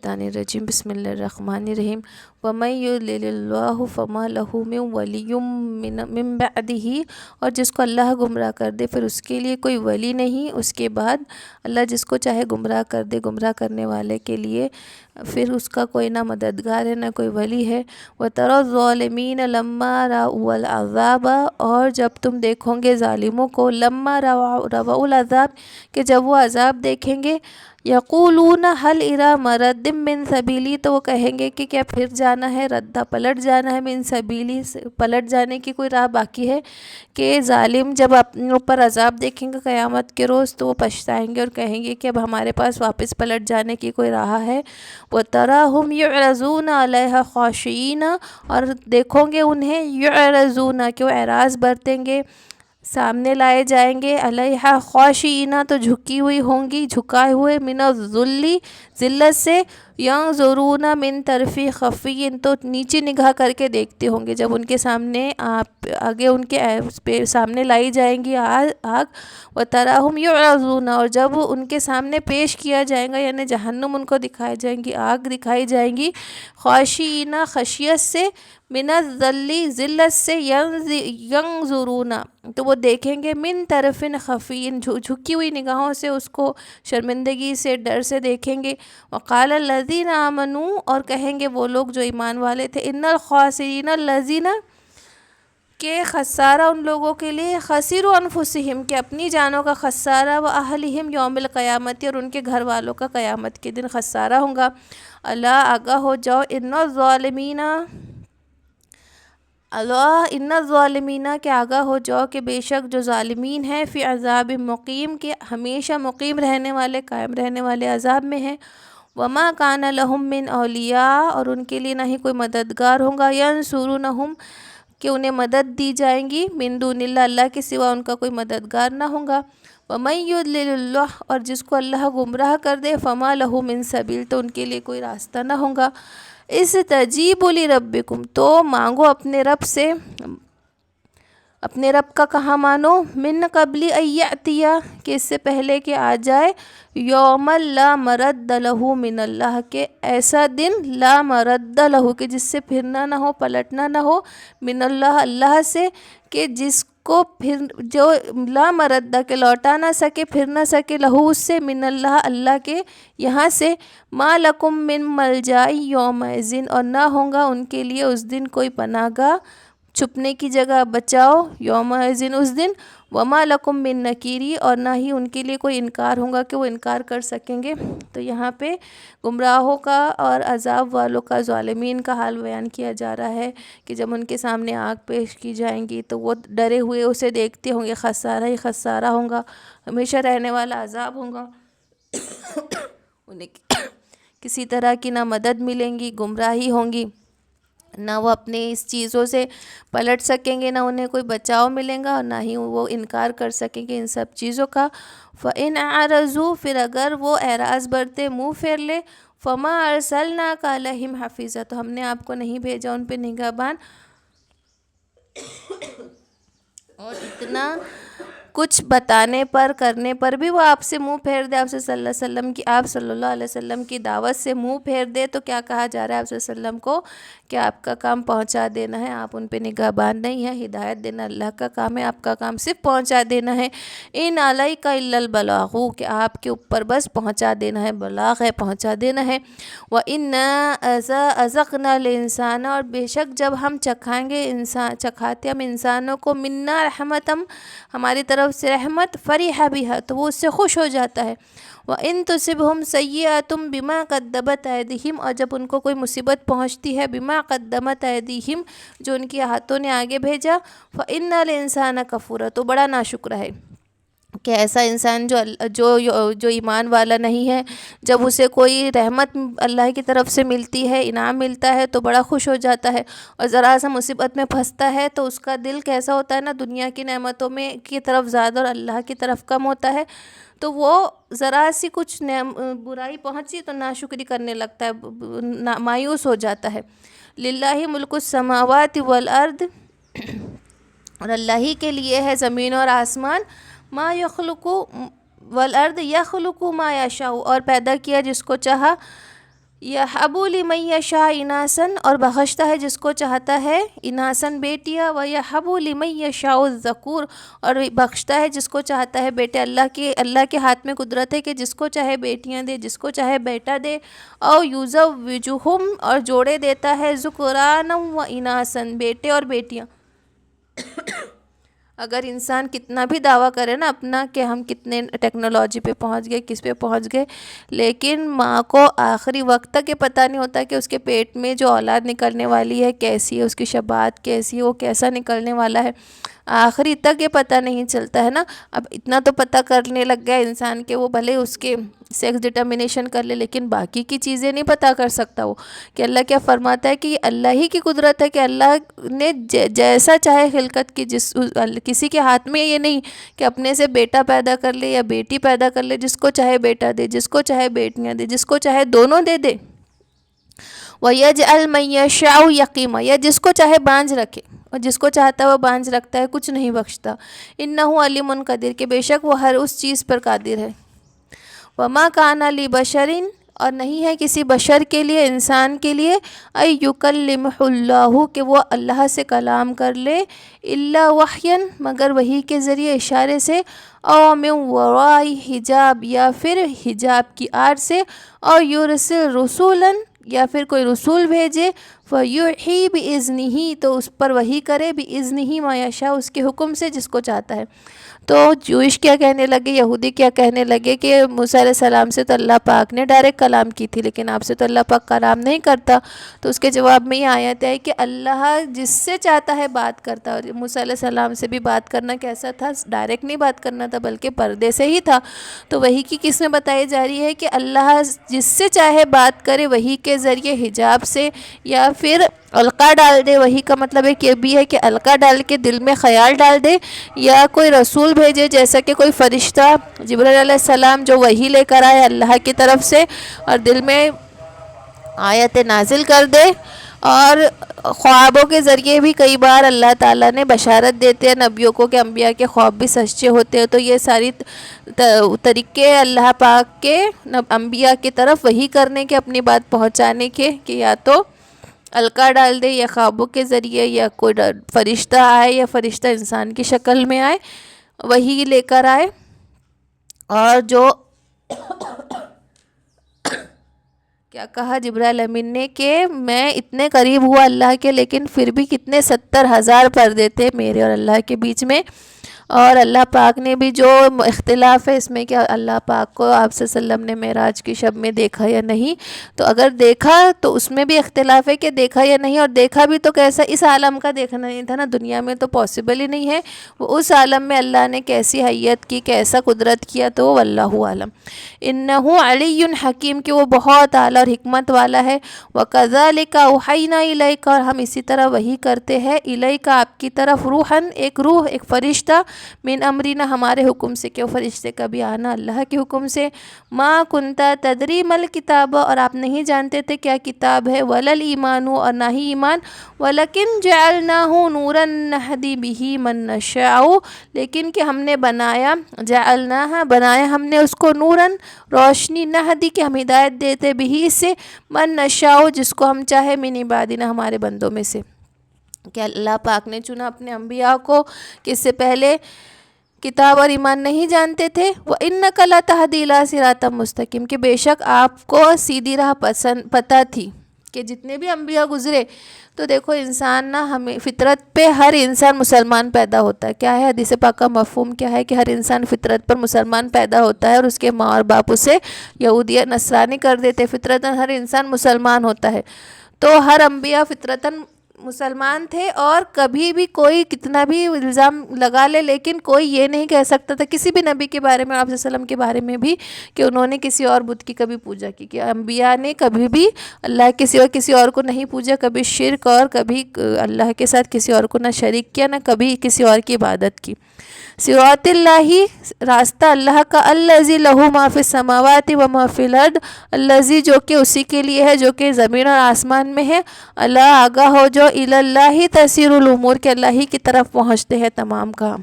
الشیطان الرجیم بسم اللہ الرحمن الرحیم وَمَن يُضْلِلِ اللَّهُ فَمَا لَهُ مِن وَلِيٍّ مِّن بَعْدِهِ، اور جس کو اللہ گمراہ کر دے پھر اس کے لیے کوئی ولی نہیں اس کے بعد۔ اللہ جس کو چاہے گمراہ کر دے، گمراہ کرنے والے کے لیے پھر اس کا کوئی نہ مددگار ہے نہ کوئی ولی ہے۔ وَتَرَى الظَّالِمِينَ لَمَّا رَأَوُا الْعَذَابَ، اور جب تم دیکھو گے ظالموں کو، لَمَّا رَأَوُا الْعَذَابَ، کہ جب وہ عذاب دیکھیں گے، یقولون هل الی مرد من سبیلی، تو وہ کہیں گے کہ کیا پھر جانا ہے، ردہ پلٹ جانا ہے، من سبیلی، پلٹ جانے کی کوئی راہ باقی ہے۔ کہ ظالم جب اپنے اوپر عذاب دیکھیں گے قیامت کے روز تو وہ پچھتائیں گے اور کہیں گے کہ اب ہمارے پاس واپس پلٹ جانے کی کوئی راہ ہے۔ وَتَرَاهُمْ يُعْرَضُونَ عَلَيْهَا خَاشِعِينَ، اور دیکھو گے انہیں يُعْرَضُونَ کہ وہ اعراض برتیں گے، سامنے لائے جائیں گے، علیہا خاشعین، تو جھکی ہوئی ہوں گی، جھکائے ہوئے، من الذل، ذلت سے، ینظرون من طرف خفی، تو نیچی نگاہ کر کے دیکھتے ہوں گے جب ان کے سامنے آگے ان کے سامنے لائی جائیں گی آگ۔ وتراہم یعرضون، اور جب ان کے سامنے پیش کیا جائے گا یعنی جہنم ان کو دکھائی جائیں گی، آگ دکھائی جائیں گی، خاشعین، خشیت سے، من الذل، ذلت سے، ینظرون، تو وہ دیکھیں گے، من طرف خفی، جھکی ہوئی نگاہوں سے اس کو شرمندگی سے، ڈر سے دیکھیں گے۔ وقال الذین آمنوا، اور کہیں گے وہ لوگ جو ایمان والے تھے، ان الخاسرین الذین، کہ خسارہ ان لوگوں کے لیے، خسروا انفسہم، کہ اپنی جانوں کا خسارہ، و اہلہم یوم القیامت، اور ان کے گھر والوں کا قیامت کے دن خسارہ ہوگا۔ الا، آگاہ ہو جاؤ، ان الظالمین، اللہ ان الظالمین، کہ آگاہ ہو جاؤ کہ بے شک جو ظالمین ہیں، فی عذاب مقیم، کے ہمیشہ مقیم رہنے والے، قائم رہنے والے عذاب میں ہیں۔ وما کان لہم من اولیاء، اور ان کے لیے نہ ہی کوئی مددگار ہوگا، ینصرونہم، کہ انہیں مدد دی جائیں گی، من دون اللہ، اللہ کے سوا ان کا کوئی مددگار نہ ہوگا۔ ومن یضلل اللہ، اور جس کو اللہ گمراہ کر دے، فما لہ من سبیل، تو ان کے لیے کوئی راستہ نہ ہوگا۔ استجیبوا لربکم، تو مانگو اپنے رب سے، اپنے رب کا کہاں مانو، من قبل ان یأتی، کہ اس سے پہلے کہ آ جائے، یوم لا مرد لہ من اللہ، کہ ایسا دن، لا مرد لہ، کہ جس سے پھرنا نہ ہو، پلٹنا نہ ہو، من اللہ، اللہ سے، کہ جس کو پھر جو لا مردہ، کہ لوٹا نہ سکے، پھر نہ سکے، لہو اس سے، من اللہ، اللہ کے یہاں سے، ما لکم من ملجا یومئذ، اور نہ ہوگا ان کے لیے اس دن کوئی پناہ گاہ، چھپنے کی جگہ، بچاؤ، یومئذ اس دن، وما لکم من نکیری، اور نہ ہی ان کے لیے کوئی انکار ہوگا کہ وہ انکار کر سکیں گے۔ تو یہاں پہ گمراہوں کا اور عذاب والوں کا، ظالمین کا حال بیان کیا جا رہا ہے کہ جب ان کے سامنے آگ پیش کی جائیں گی تو وہ ڈرے ہوئے اسے دیکھتے ہوں گے، خسارہ ہی خسارہ ہوگا، ہمیشہ رہنے والا عذاب ہوگا، انہیں کسی طرح کی نہ مدد ملیں گی، گمراہی ہوں گی، نہ وہ اپنے اس چیزوں سے پلٹ سکیں گے، نہ انہیں کوئی بچاؤ ملے گا، اور نہ ہی وہ انکار کر سکیں گے ان سب چیزوں کا۔ فَإِنْ أَعْرَضُوا، پھر اگر وہ اعراض برتے، منہ پھیر لے، فَمَا أَرْسَلْنَاكَ عَلَيْهِمْ حَفِيظًا، تو ہم نے آپ کو نہیں بھیجا ان پہ نگہبان، اور اتنا کچھ بتانے پر، کرنے پر بھی وہ آپ سے منہ پھیر دے، آپ صلی اللہ علیہ وسلم کی، آپ صلی اللہ علیہ وسلم کی دعوت سے منہ پھیر دے، تو کیا کہا جا رہا ہے آپ صلی اللہ علیہ وسلم کو کہ آپ کا کام پہنچا دینا ہے، آپ ان پہ نگہبان نہیں ہے، ہدایت دینا اللہ کا کام ہے، آپ کا کام صرف پہنچا دینا ہے۔ ان علیک الا البلاغ، کہ آپ کے اوپر بس پہنچا دینا ہے، بلاغ ہے، پہنچا دینا ہے۔ وَإِنَّا أَذَقْنَا الْإِنسَانَ، اور بے شک جب ہم چکھائیں گے، چکھاتے ہم انسانوں کو، منا رحمتم، ہماری طرف سے رحمت، فرح بها، تو وہ اس سے خوش ہو جاتا ہے۔ وَإِن تُصِبْهُمْ سَيِّئَةٌ بِمَا قَدَّمَتْ أَيْدِيهِمْ، اور جب ان کو کوئی مصیبت پہنچتی ہے، بِمَا قَدَّمَتْ أَيْدِيهِمْ، جو ان کے ہاتھوں نے آگے بھیجا، فَإِنَّ الْإِنسَانَ كَفُورٌ، تو بڑا ناشکر ہے، کہ ایسا انسان جو ایمان والا نہیں ہے، جب اسے کوئی رحمت اللہ کی طرف سے ملتی ہے، انعام ملتا ہے، تو بڑا خوش ہو جاتا ہے، اور ذرا سا مصیبت میں پھنستا ہے تو اس کا دل کیسا ہوتا ہے نا، دنیا کی نعمتوں میں کی طرف زیادہ اور اللہ کی طرف کم ہوتا ہے، تو وہ ذرا سی کچھ برائی پہنچی تو ناشکری کرنے لگتا ہے، مایوس ہو جاتا ہے۔ للہ ملک السماوات والارض، اور اللہ ہی کے لیے ہے زمین اور آسمان، ما یخلق والارض یخلق ما یشاء، اور پیدا کیا جس کو چاہا، یہب لمن یشاء اناسن، اور بخشتا ہے جس کو چاہتا ہے اناسن بیٹیاں، ویہب لمن یشاء الذکور، اور بخشتا ہے جس کو چاہتا ہے بیٹے۔ اللہ کے ہاتھ میں قدرت ہے کہ جس کو چاہے بیٹیاں دے، جس کو چاہے بیٹا دے۔ او یزوجہم، اور جوڑے دیتا ہے ذکرانا و اناسن، بیٹے اور بیٹیاں۔ اگر انسان کتنا بھی دعویٰ کرے نا اپنا کہ ہم کتنے ٹیکنالوجی پہ پہنچ گئے، کس پہ پہنچ گئے، لیکن ماں کو آخری وقت تک یہ پتہ نہیں ہوتا کہ اس کے پیٹ میں جو اولاد نکلنے والی ہے کیسی ہے، اس کی شباہت کیسی ہے، وہ کیسا نکلنے والا ہے، آخری تک یہ پتہ نہیں چلتا ہے نا۔ اب اتنا تو پتہ کرنے لگ گیا انسان کہ وہ بھلے اس کے سیکس ڈٹرمنیشن کر لے، لیکن باقی کی چیزیں نہیں پتہ کر سکتا وہ، کہ اللہ کیا فرماتا ہے کہ یہ اللہ ہی کی قدرت ہے کہ اللہ نے جیسا چاہے خلقت کی، کسی کے ہاتھ میں یہ نہیں کہ اپنے سے بیٹا پیدا کر لے یا بیٹی پیدا کر لے، جس کو چاہے بیٹا دے، جس کو چاہے بیٹیاں دے، جس کو چاہے دونوں دے دے۔ وَيَجْعَلْ مَن يَشَاءُ يَقِيمًا، یا جس کو چاہے بانجھ رکھے، اور جس کو چاہتا ہے وہ بانجھ رکھتا ہے، کچھ نہیں بخشتا۔ إِنَّهُ عَلِيمٌ قدیر، کہ بے شک وہ ہر اس چیز پر قادر ہے۔ وَمَا كَانَ لِبَشَرٍ، اور نہیں ہے کسی بشر کے لیے، انسان کے لیے، أَن يُكَلِّمَهُ اللَّهُ، کہ وہ اللہ سے کلام کر لے، إِلَّا وَحْيًا، مگر وحی کے ذریعے، اشارے سے، أَوْ مِن وَرَاءِ حجاب، یا پھر حجاب کی آڑ سے، اور يُرْسِلْ رُسُولًا، یا پھر کوئی رسول بھیجے، فَيُوحِي بِإِذْنِهِ، تو اس پر وحی کرے، بِإِذْنِهِ مَا يَشَاءُ، اس کے حکم سے جس کو چاہتا ہے۔ تو جوئش کیا کہنے لگے، یہودی کیا کہنے لگے کہ موسیٰ علیہ السلام سے تو اللہ پاک نے ڈائریکٹ کلام کی تھی، لیکن آپ سے تو اللہ پاک کلام نہیں کرتا۔ تو اس کے جواب میں یہ آیت ہے کہ اللہ جس سے چاہتا ہے بات کرتا ہے، اور موسیٰ علیہ السلام سے بھی بات کرنا کیسا تھا، ڈائریکٹ نہیں بات کرنا تھا بلکہ پردے سے ہی تھا۔ تو وحی کی قسمیں بتائی جا رہی ہے کہ اللہ جس سے چاہے بات کرے وحی کے ذریعے، حجاب سے، یا پھر القاء ڈال دے۔ وحی کا مطلب ایک یہ بھی ہے کہ القاء ڈال کے دل میں خیال ڈال دے، یا کوئی رسول بھیجے، جیسا کہ کوئی فرشتہ جبرائیل علیہ السلام جو وحی لے کر آئے اللہ کی طرف سے، اور دل میں آیت نازل کر دے۔ اور خوابوں کے ذریعے بھی کئی بار اللہ تعالیٰ نے بشارت دیتے ہیں نبیوں کو کہ انبیاء کے خواب بھی سچے ہوتے ہیں۔ تو یہ ساری طریقے اللہ پاک کے انبیاء کی طرف وحی کرنے کے، اپنی بات پہنچانے کے، کہ یا تو القاء ڈال دے، یا خوابوں کے ذریعے، یا کوئی فرشتہ آئے، یا فرشتہ انسان کی شکل میں آئے، وحی لے کر آئے۔ اور جو کیا کہا جبرائیل امین نے کہ میں اتنے قریب ہوا اللہ کے، لیکن پھر بھی کتنے 70,000 پردے تھے میرے اور اللہ کے بیچ میں۔ اور اللہ پاک نے بھی جو اختلاف ہے اس میں کہ اللہ پاک کو آپ صلی اللہ علیہ وسلم نے معراج کی شب میں دیکھا یا نہیں، تو اگر دیکھا تو اس میں بھی اختلاف ہے کہ دیکھا یا نہیں، اور دیکھا بھی تو کیسا، اس عالم کا دیکھنا نہیں تھا نا، دنیا میں تو پاسبل ہی نہیں ہے، وہ اس عالم میں اللہ نے کیسی حیت کی، کیسا قدرت کیا، تو واللہ عالم۔ انہ علی حکیم، کہ وہ بہت اعلیٰ اور حکمت والا ہے۔ وکذالک اوحینا الیک، اور ہم اسی طرح وحی کرتے ہیں الیک، آپ کی طرف، روحن، ایک روح، ایک فرشتہ، من امرینا، ہمارے حکم سے، کہ وہ فرشتے کا بھی آنا اللہ کے حکم سے۔ ما کنتا تدری مل کتاب، اور آپ نہیں جانتے تھے کیا کتاب ہے، ولل ایمان، اور نہ ہی ایمان، ولکن جعلناہ نورا نہدی بہ من نشاء، لیکن کہ ہم نے بنایا، جعلناہ، بنایا ہم نے اس کو، نورن، روشنی، نہدی، کہ ہم ہدایت دیتے، بہ سے، من نشاء، جس کو ہم چاہے، من عبادنا، ہمارے بندوں میں سے۔ کہ اللہ پاک نے چنا اپنے انبیاء کو کہ اس سے پہلے کتاب اور ایمان نہیں جانتے تھے۔ وَإِنَّكَ لَتَهْدِي إِلَىٰ صِرَاطٍ مُسْتَقِيمٍ، کہ بے شک آپ کو سیدھی راہ پتہ تھی، کہ جتنے بھی انبیاء گزرے، تو دیکھو انسان نا، ہمیں فطرت پہ ہر انسان مسلمان پیدا ہوتا ہے۔ کیا ہے حدیث پاک کا مفہوم کیا ہے کہ ہر انسان فطرت پر مسلمان پیدا ہوتا ہے، اور اس کے ماں اور باپ اسے یہودی یا نصرانی کر دیتے، فطرتاً ہر انسان مسلمان ہوتا ہے۔ تو ہر انبیاء فطرتاً مسلمان تھے، اور کبھی بھی کوئی کتنا بھی الزام لگا لے، لیکن کوئی یہ نہیں کہہ سکتا تھا کسی بھی نبی کے بارے میں، آپ صلی اللہ علیہ وسلم کے بارے میں بھی، کہ انہوں نے کسی اور بت کی کبھی پوجا کی، کہ انبیاء نے کبھی بھی اللہ کے سوا کسی اور کو نہیں پوجا، کبھی شرک، اور کبھی اللہ کے ساتھ کسی اور کو نہ شریک کیا، نہ کبھی کسی اور کی عبادت کی۔ صراط اللہ، راستہ اللہ کا، الذی لہ ما فی السماوات و ما فی الارض، الذی، جو کہ اسی کے لیے ہے جو کہ زمین اور آسمان میں ہے، اللہ، آگاہ ہو جو، الی اللہ تسیر الامور، کہ اللہ ہی کی طرف پہنچتے ہیں تمام کام۔